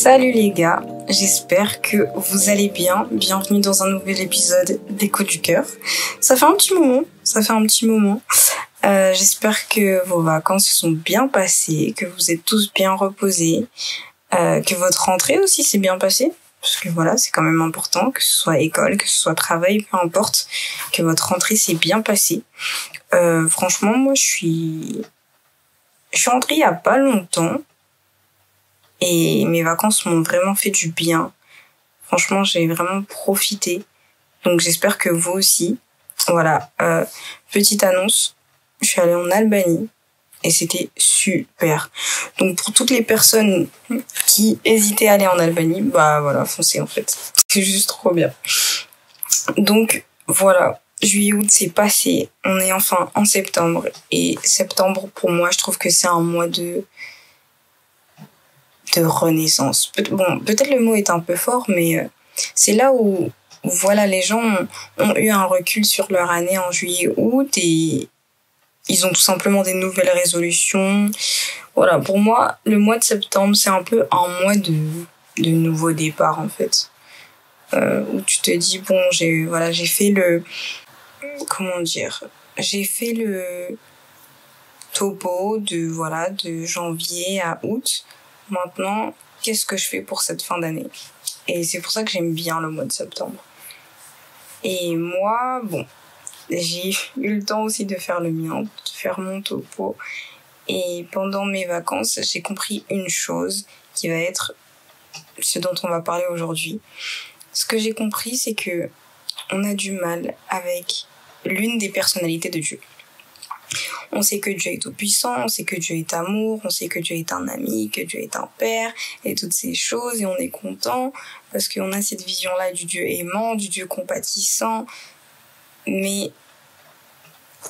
Salut les gars, j'espère que vous allez bien. Bienvenue dans un nouvel épisode d'Écho du Cœur. Ça fait un petit moment. J'espère que vos vacances se sont bien passées, que vous êtes tous bien reposés, que votre rentrée aussi s'est bien passée. Parce que voilà, c'est quand même important, que ce soit école, que ce soit travail, peu importe, que votre rentrée s'est bien passée. Franchement, moi je suis rentrée il y a pas longtemps. Et mes vacances m'ont vraiment fait du bien. Franchement, j'ai vraiment profité. Donc j'espère que vous aussi. Voilà, petite annonce. Je suis allée en Albanie et c'était super. Donc pour toutes les personnes qui hésitaient à aller en Albanie, bah voilà, foncez en fait. C'est juste trop bien. Donc voilà, juillet-août c'est passé. On est enfin en septembre. Et septembre, pour moi, je trouve que c'est un mois de renaissance. Peut-être le mot est un peu fort, mais c'est là où voilà, les gens ont eu un recul sur leur année en juillet-août et ils ont tout simplement des nouvelles résolutions. Voilà, pour moi, le mois de septembre, c'est un peu un mois de nouveau départ, en fait. Où tu te dis, bon, j'ai fait le... Comment dire ? J'ai fait le topo de janvier à août. Maintenant, qu'est-ce que je fais pour cette fin d'année ? Et c'est pour ça que j'aime bien le mois de septembre. Et moi, j'ai eu le temps aussi de faire le mien, de faire mon topo. Et pendant mes vacances, j'ai compris une chose qui va être ce dont on va parler aujourd'hui. Ce que j'ai compris, c'est que on a du mal avec l'une des personnalités de Dieu. On sait que Dieu est tout-puissant, on sait que Dieu est amour, on sait que Dieu est un ami, que Dieu est un père, et toutes ces choses, et on est content, parce qu'on a cette vision-là du Dieu aimant, du Dieu compatissant, mais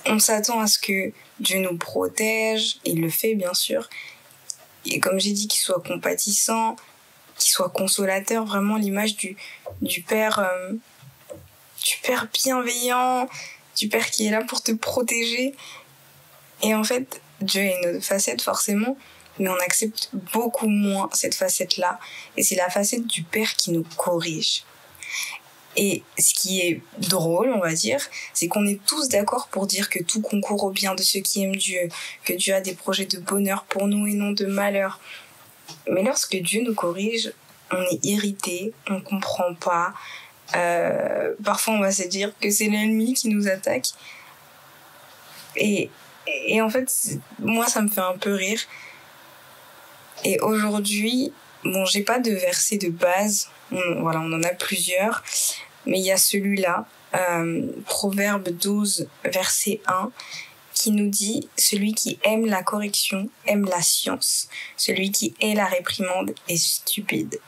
on s'attend à ce que Dieu nous protège, et il le fait bien sûr, et comme j'ai dit, qu'il soit compatissant, qu'il soit consolateur, vraiment l'image du père bienveillant, du père qui est là pour te protéger. Et en fait, Dieu a une autre facette forcément, mais on accepte beaucoup moins cette facette-là. Et c'est la facette du Père qui nous corrige. Et ce qui est drôle, on va dire, c'est qu'on est tous d'accord pour dire que tout concourt au bien de ceux qui aiment Dieu, que Dieu a des projets de bonheur pour nous et non de malheur. Mais lorsque Dieu nous corrige, on est irrité, on comprend pas. Parfois, on va se dire que c'est l'ennemi qui nous attaque. Et en fait, moi, ça me fait un peu rire. Et aujourd'hui, j'ai pas de verset de base. On en a plusieurs. Mais il y a celui-là, Proverbe 12, verset 1, qui nous dit « Celui qui aime la correction aime la science. Celui qui hait la réprimande est stupide. »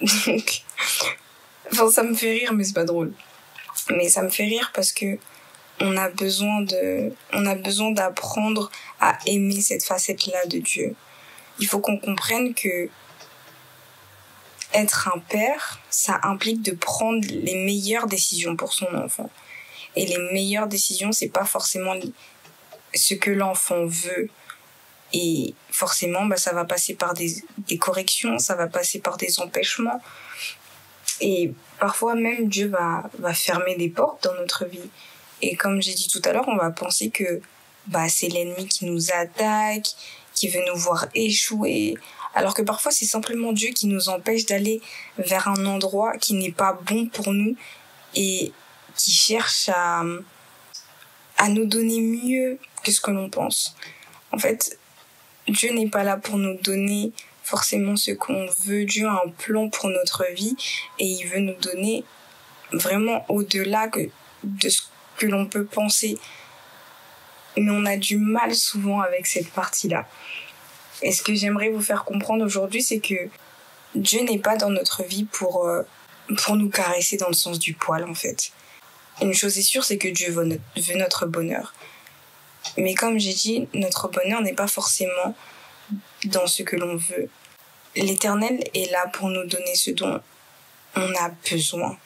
Donc, ça me fait rire, mais c'est pas drôle. Mais ça me fait rire parce que on a besoin d'apprendre à aimer cette facette-là de Dieu. Il faut qu'on comprenne que être un père, ça implique de prendre les meilleures décisions pour son enfant. Et les meilleures décisions, c'est pas forcément ce que l'enfant veut. Et forcément, ça va passer par des corrections, ça va passer par des empêchements. Et parfois même, Dieu va fermer des portes dans notre vie. Et comme j'ai dit tout à l'heure, on va penser que c'est l'ennemi qui nous attaque, qui veut nous voir échouer. Alors que parfois, c'est simplement Dieu qui nous empêche d'aller vers un endroit qui n'est pas bon pour nous et qui cherche à nous donner mieux que ce que l'on pense. En fait, Dieu n'est pas là pour nous donner forcément ce qu'on veut. Dieu a un plan pour notre vie et il veut nous donner vraiment au-delà de ce que l'on peut penser. Mais on a du mal souvent avec cette partie-là. Et ce que j'aimerais vous faire comprendre aujourd'hui, c'est que Dieu n'est pas dans notre vie pour nous caresser dans le sens du poil, en fait. Une chose est sûre, c'est que Dieu veut notre bonheur. Mais comme j'ai dit, notre bonheur n'est pas forcément dans ce que l'on veut. L'Éternel est là pour nous donner ce dont on a besoin.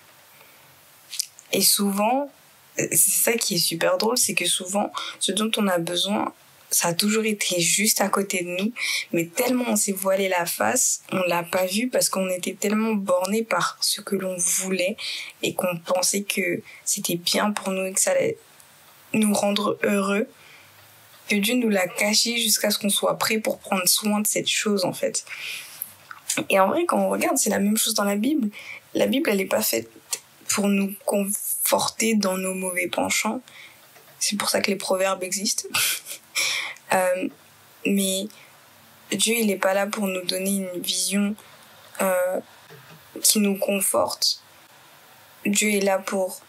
Et souvent, c'est ça qui est super drôle, c'est que souvent, ce dont on a besoin, ça a toujours été juste à côté de nous, mais tellement on s'est voilé la face, on l'a pas vu parce qu'on était tellement bornés par ce que l'on voulait et qu'on pensait que c'était bien pour nous et que ça allait nous rendre heureux, que Dieu nous l'a caché jusqu'à ce qu'on soit prêt pour prendre soin de cette chose, en fait. Et en vrai, quand on regarde, c'est la même chose dans la Bible. La Bible, elle est pas faite pour nous conforter dans nos mauvais penchants. C'est pour ça que les proverbes existent. Mais Dieu, il est pas là pour nous donner une vision qui nous conforte. Dieu est là pour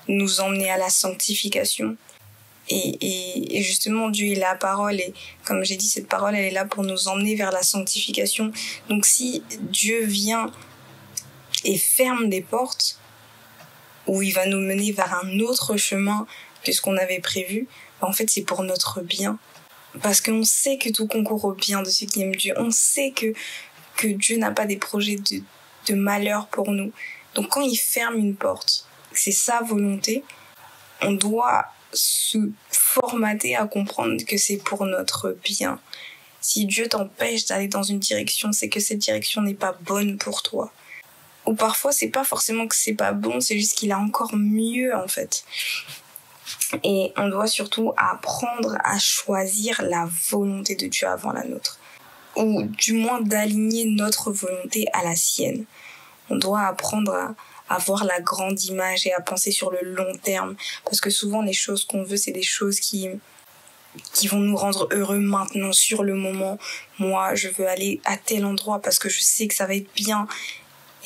nous emmener à la sanctification. Et justement, Dieu est la parole. Et comme j'ai dit, cette parole, elle est là pour nous emmener vers la sanctification. Donc si Dieu vient et ferme des portes, où il va nous mener vers un autre chemin que ce qu'on avait prévu, en fait, c'est pour notre bien. Parce qu'on sait que tout concourt au bien de ceux qui aiment Dieu. On sait que Dieu n'a pas des projets de malheur pour nous. Donc quand il ferme une porte, c'est sa volonté, on doit se formater à comprendre que c'est pour notre bien. Si Dieu t'empêche d'aller dans une direction, c'est que cette direction n'est pas bonne pour toi. Ou parfois, c'est pas forcément que c'est pas bon, c'est juste qu'il a encore mieux, en fait. Et on doit surtout apprendre à choisir la volonté de Dieu avant la nôtre. Ou du moins d'aligner notre volonté à la sienne. On doit apprendre à voir la grande image et à penser sur le long terme. Parce que souvent, les choses qu'on veut, c'est des choses qui vont nous rendre heureux maintenant, sur le moment. Moi, je veux aller à tel endroit parce que je sais que ça va être bien.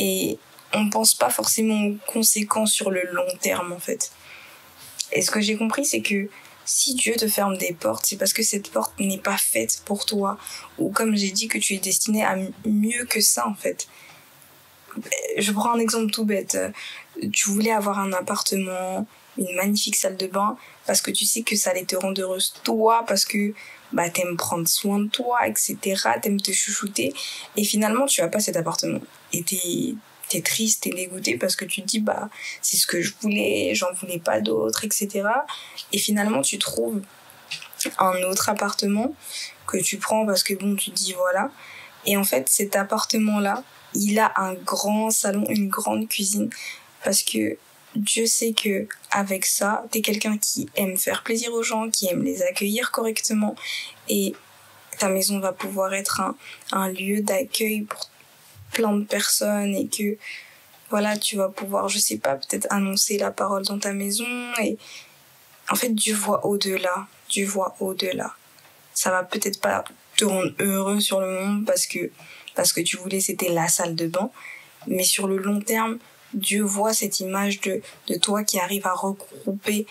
Et on ne pense pas forcément aux conséquences sur le long terme, en fait. Et ce que j'ai compris, c'est que si Dieu te ferme des portes, c'est parce que cette porte n'est pas faite pour toi. Ou comme j'ai dit, que tu es destiné à mieux que ça, en fait. Je prends un exemple tout bête. Tu voulais avoir un appartement, une magnifique salle de bain, parce que tu sais que ça allait te rendre heureuse, toi, parce que t'aimes prendre soin de toi, etc., t'aimes te chouchouter, et finalement tu as pas cet appartement. Et t'es triste, t'es dégoûté parce que tu te dis c'est ce que je voulais, j'en voulais pas d'autre, etc. Et finalement tu trouves un autre appartement que tu prends parce que tu te dis voilà. Et en fait cet appartement-là, il a un grand salon, une grande cuisine, parce que Dieu sait que avec ça, t'es quelqu'un qui aime faire plaisir aux gens, qui aime les accueillir correctement, et ta maison va pouvoir être un lieu d'accueil pour plein de personnes, et que voilà, tu vas pouvoir, je sais pas, peut-être annoncer la parole dans ta maison. Et en fait, Dieu voit au-delà. Dieu voit au-delà. Ça va peut-être pas te rendre heureux sur le moment parce que tu voulais, c'était la salle de bain, mais sur le long terme, Dieu voit cette image de toi qui arrive à regrouper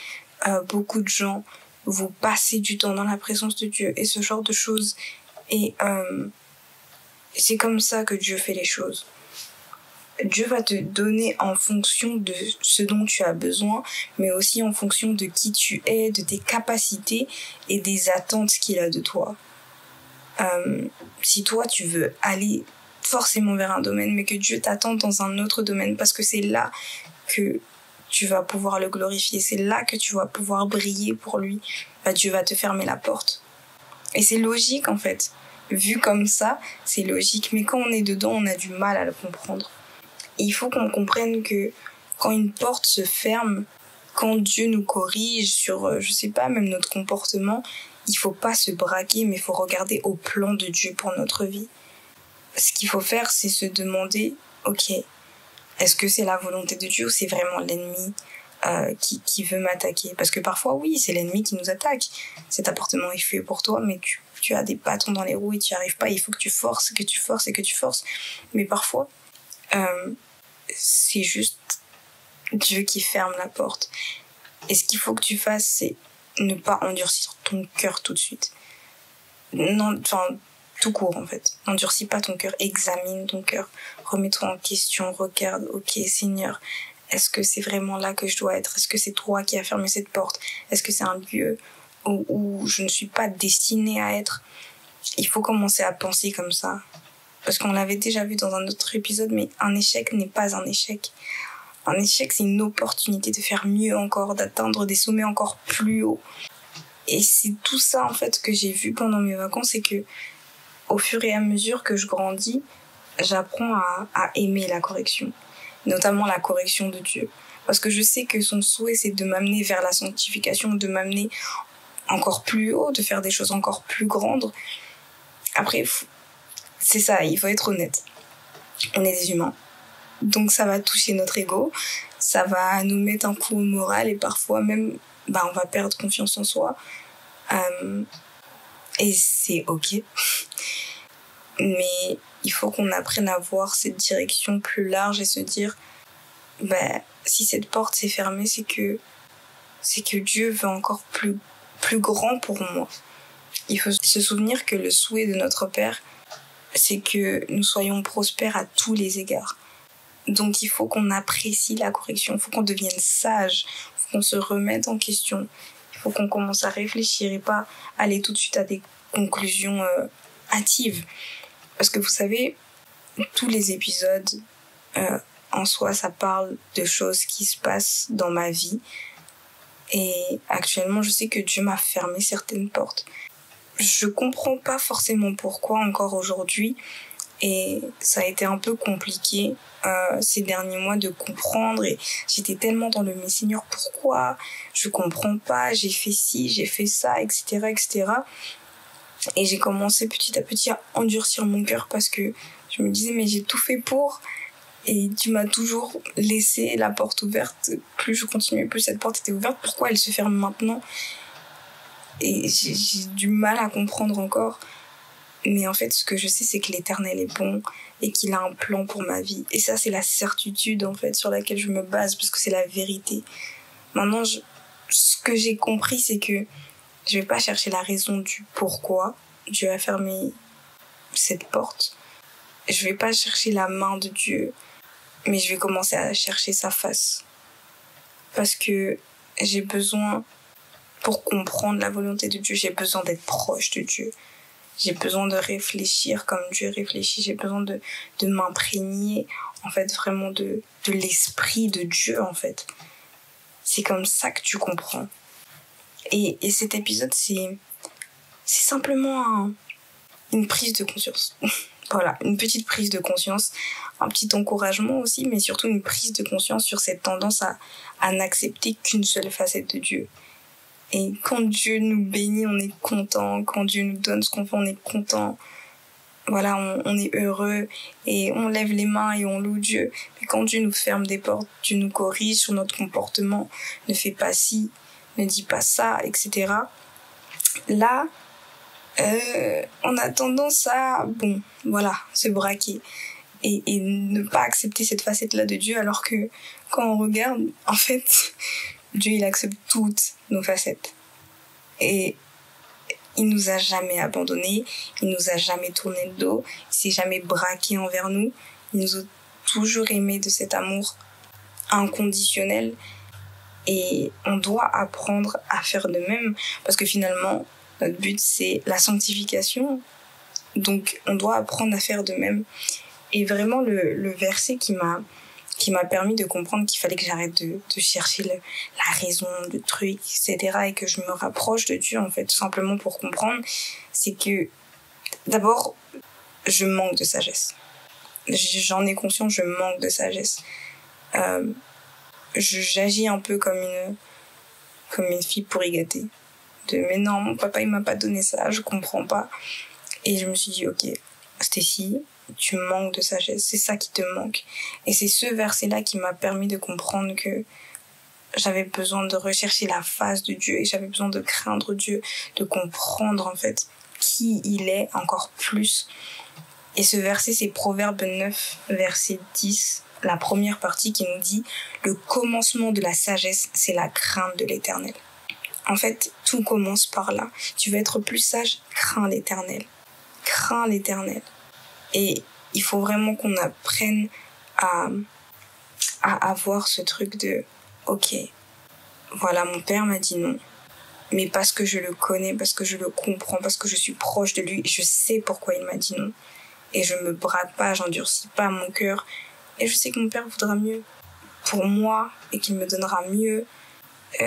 beaucoup de gens, vous passez du temps dans la présence de Dieu et ce genre de choses. Et c'est comme ça que Dieu fait les choses. Dieu va te donner en fonction de ce dont tu as besoin, mais aussi en fonction de qui tu es, de tes capacités et des attentes qu'il a de toi. Si toi tu veux aller forcément vers un domaine, mais que Dieu t'attend dans un autre domaine, parce que c'est là que tu vas pouvoir le glorifier, c'est là que tu vas pouvoir briller pour lui, Dieu va te fermer la porte. Et c'est logique en fait. Vu comme ça, c'est logique, mais quand on est dedans, on a du mal à le comprendre. Et il faut qu'on comprenne que quand une porte se ferme, quand Dieu nous corrige sur, je sais pas, même notre comportement, il faut pas se braquer, mais il faut regarder au plan de Dieu pour notre vie. Ce qu'il faut faire, c'est se demander, ok, est-ce que c'est la volonté de Dieu ou c'est vraiment l'ennemi qui veut m'attaquer? Parce que parfois, oui, c'est l'ennemi qui nous attaque. Cet appartement est fait pour toi, mais tu as des bâtons dans les roues et tu n'y arrives pas. Il faut que tu forces, que tu forces et que tu forces. Mais parfois, c'est juste Dieu qui ferme la porte. Et ce qu'il faut que tu fasses, c'est ne pas endurcir ton cœur tout de suite. Non, enfin, tout court en fait. N'endurcis pas ton cœur, examine ton cœur, remets-toi en question, regarde, ok Seigneur, est-ce que c'est vraiment là que je dois être? Est-ce que c'est toi qui as fermé cette porte? Est-ce que c'est un lieu où je ne suis pas destinée à être? Il faut commencer à penser comme ça. Parce qu'on l'avait déjà vu dans un autre épisode, mais un échec n'est pas un échec. Un échec, c'est une opportunité de faire mieux encore, d'atteindre des sommets encore plus hauts. Et c'est tout ça, en fait, que j'ai vu pendant mes vacances, c'est que au fur et à mesure que je grandis, j'apprends à aimer la correction, notamment la correction de Dieu. Parce que je sais que son souhait, c'est de m'amener vers la sanctification, de m'amener encore plus haut, de faire des choses encore plus grandes. Après, c'est ça, il faut être honnête. On est des humains. Donc ça va toucher notre ego, ça va nous mettre un coup au moral et parfois même, on va perdre confiance en soi. Et c'est ok. Mais il faut qu'on apprenne à voir cette direction plus large et se dire, si cette porte s'est fermée, c'est que Dieu veut encore plus grand pour moi. Il faut se souvenir que le souhait de notre Père, c'est que nous soyons prospères à tous les égards. Donc il faut qu'on apprécie la correction, il faut qu'on devienne sage, il faut qu'on se remette en question, il faut qu'on commence à réfléchir et pas aller tout de suite à des conclusions hâtives. Parce que vous savez, tous les épisodes, en soi, ça parle de choses qui se passent dans ma vie. Et actuellement, je sais que Dieu m'a fermé certaines portes. Je comprends pas forcément pourquoi encore aujourd'hui. Et ça a été un peu compliqué ces derniers mois de comprendre. Et j'étais tellement dans le « mais Seigneur, pourquoi ? Je comprends pas, j'ai fait ci, j'ai fait ça, etc., etc. » Et j'ai commencé petit à petit à endurcir mon cœur parce que je me disais « mais j'ai tout fait pour ». Et tu m'as toujours laissé la porte ouverte. Plus je continuais, plus cette porte était ouverte. Pourquoi elle se ferme maintenant ? Et j'ai du mal à comprendre encore. Mais en fait, ce que je sais, c'est que l'Éternel est bon et qu'il a un plan pour ma vie. Et ça, c'est la certitude, en fait, sur laquelle je me base, parce que c'est la vérité. Maintenant, ce que j'ai compris, c'est que je vais pas chercher la raison du pourquoi Dieu a fermé cette porte. Je vais pas chercher la main de Dieu, mais je vais commencer à chercher sa face. Parce que j'ai besoin, pour comprendre la volonté de Dieu, j'ai besoin d'être proche de Dieu. J'ai besoin de réfléchir comme Dieu réfléchit. J'ai besoin de m'imprégner, en fait, vraiment de l'esprit de Dieu, en fait. C'est comme ça que tu comprends. Et cet épisode, c'est simplement une prise de conscience. Voilà, une petite prise de conscience, un petit encouragement aussi, mais surtout une prise de conscience sur cette tendance à n'accepter qu'une seule facette de Dieu. Et quand Dieu nous bénit, on est content. Quand Dieu nous donne ce qu'on veut, on est content. Voilà, on est heureux et on lève les mains et on loue Dieu. Mais quand Dieu nous ferme des portes, Dieu nous corrige sur notre comportement, ne fais pas ci, ne dis pas ça, etc. Là, on a tendance à, se braquer et ne pas accepter cette facette-là de Dieu, alors que quand on regarde, en fait, Dieu, il accepte toutes nos facettes. Et il nous a jamais abandonnés, il nous a jamais tourné le dos, il s'est jamais braqué envers nous. Il nous a toujours aimés de cet amour inconditionnel. Et on doit apprendre à faire de même, parce que finalement, notre but, c'est la sanctification. Donc, on doit apprendre à faire de même. Et vraiment, le verset qui m'a permis de comprendre qu'il fallait que j'arrête de chercher la raison, le truc, etc. et que je me rapproche de Dieu, en fait, tout simplement pour comprendre, c'est que, d'abord, je manque de sagesse. J'en ai conscience, je manque de sagesse. J'agis un peu comme une fille pourri gâtée. Mais non, mon papa, il m'a pas donné ça, je comprends pas. Et je me suis dit, ok, Stécie, tu manques de sagesse, c'est ça qui te manque. Et c'est ce verset-là qui m'a permis de comprendre que j'avais besoin de rechercher la face de Dieu et j'avais besoin de craindre Dieu, de comprendre en fait qui il est encore plus. Et ce verset, c'est Proverbe 9, verset 10, la première partie qui nous dit « Le commencement de la sagesse, c'est la crainte de l'Éternel ». En fait, tout commence par là. Tu veux être plus sage, crains l'Éternel. Crains l'Éternel. Et il faut vraiment qu'on apprenne à avoir ce truc de « Ok, voilà, mon père m'a dit non. Mais parce que je le connais, parce que je le comprends, parce que je suis proche de lui, je sais pourquoi il m'a dit non. Et je me braque pas, j'endurcis pas mon cœur. Et je sais que mon père voudra mieux pour moi et qu'il me donnera mieux.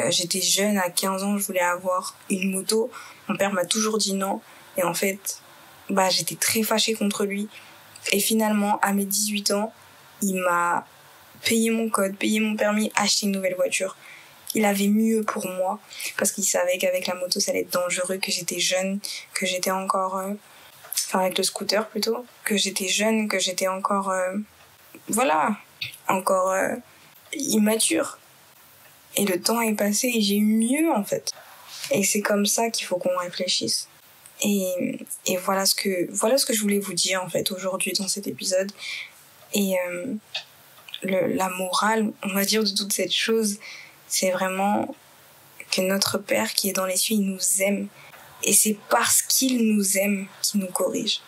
J'étais jeune, à 15 ans, je voulais avoir une moto. Mon père m'a toujours dit non. Et en fait, j'étais très fâchée contre lui. Et finalement, à mes 18 ans, il m'a payé mon code, payé mon permis, acheté une nouvelle voiture. Il avait mieux pour moi, parce qu'il savait qu'avec la moto, ça allait être dangereux, que j'étais jeune, que j'étais encore... avec le scooter plutôt, que j'étais jeune, que j'étais encore... encore immature. Et le temps est passé et j'ai eu mieux, en fait. Et c'est comme ça qu'il faut qu'on réfléchisse. Et voilà ce que je voulais vous dire, en fait, aujourd'hui dans cet épisode. Et la morale, on va dire, de toute cette chose, c'est vraiment que notre Père qui est dans les cieux, il nous aime. Et c'est parce qu'il nous aime qu'il nous corrige.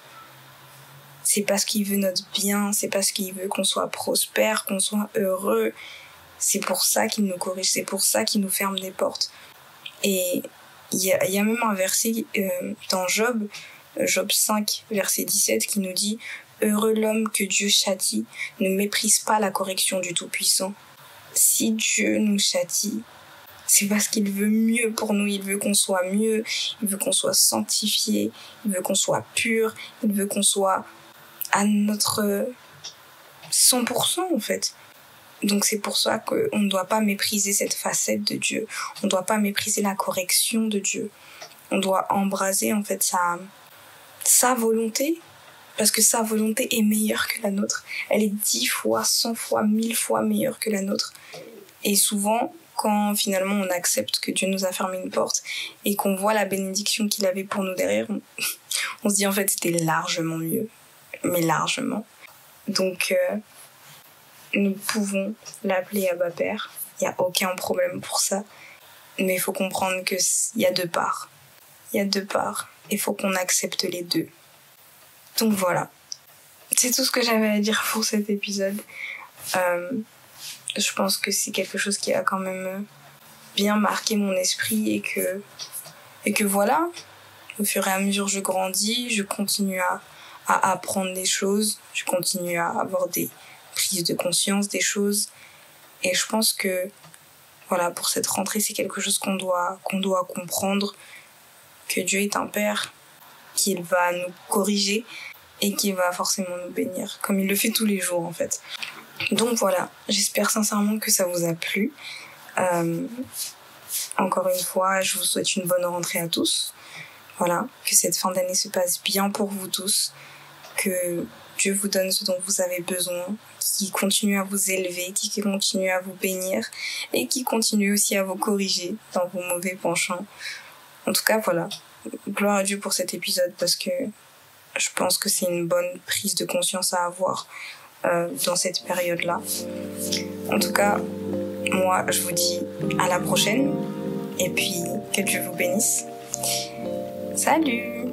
C'est parce qu'il veut notre bien, c'est parce qu'il veut qu'on soit prospère, qu'on soit heureux. C'est pour ça qu'il nous corrige, c'est pour ça qu'il nous ferme des portes. Et il y a même un verset dans Job 5, verset 17, qui nous dit « Heureux l'homme que Dieu châtie, ne méprise pas la correction du Tout-Puissant. » Si Dieu nous châtie, c'est parce qu'il veut mieux pour nous, il veut qu'on soit mieux, il veut qu'on soit sanctifié, il veut qu'on soit pur, il veut qu'on soit à notre 100% en fait. Donc c'est pour ça qu'on ne doit pas mépriser cette facette de Dieu. On ne doit pas mépriser la correction de Dieu. On doit embraser en fait sa volonté, parce que sa volonté est meilleure que la nôtre. Elle est 10 fois, 100 fois, 1000 fois meilleure que la nôtre. Et souvent, quand finalement on accepte que Dieu nous a fermé une porte et qu'on voit la bénédiction qu'il avait pour nous derrière, on se dit en fait c'était largement mieux. Mais largement. Donc... nous pouvons l'appeler Abba Père. Il n'y a aucun problème pour ça. Mais il faut comprendre qu'il y a deux parts. Il y a deux parts. Il faut qu'on accepte les deux. Donc voilà. C'est tout ce que j'avais à dire pour cet épisode. Je pense que c'est quelque chose qui a quand même bien marqué mon esprit et que voilà. Au fur et à mesure je grandis, je continue à apprendre des choses. Je continue à avoir des prise de conscience des choses, et je pense que voilà, pour cette rentrée c'est quelque chose qu'on doit comprendre, que Dieu est un Père, qu'il va nous corriger et qu'il va forcément nous bénir comme il le fait tous les jours en fait. Donc voilà, j'espère sincèrement que ça vous a plu. Encore une fois, je vous souhaite une bonne rentrée à tous. Voilà, que cette fin d'année se passe bien pour vous tous, que Dieu vous donne ce dont vous avez besoin, qui continue à vous élever, qui continue à vous bénir et qui continue aussi à vous corriger dans vos mauvais penchants. En tout cas, voilà. Gloire à Dieu pour cet épisode, parce que je pense que c'est une bonne prise de conscience à avoir dans cette période-là. En tout cas, moi, je vous dis à la prochaine et puis que Dieu vous bénisse. Salut!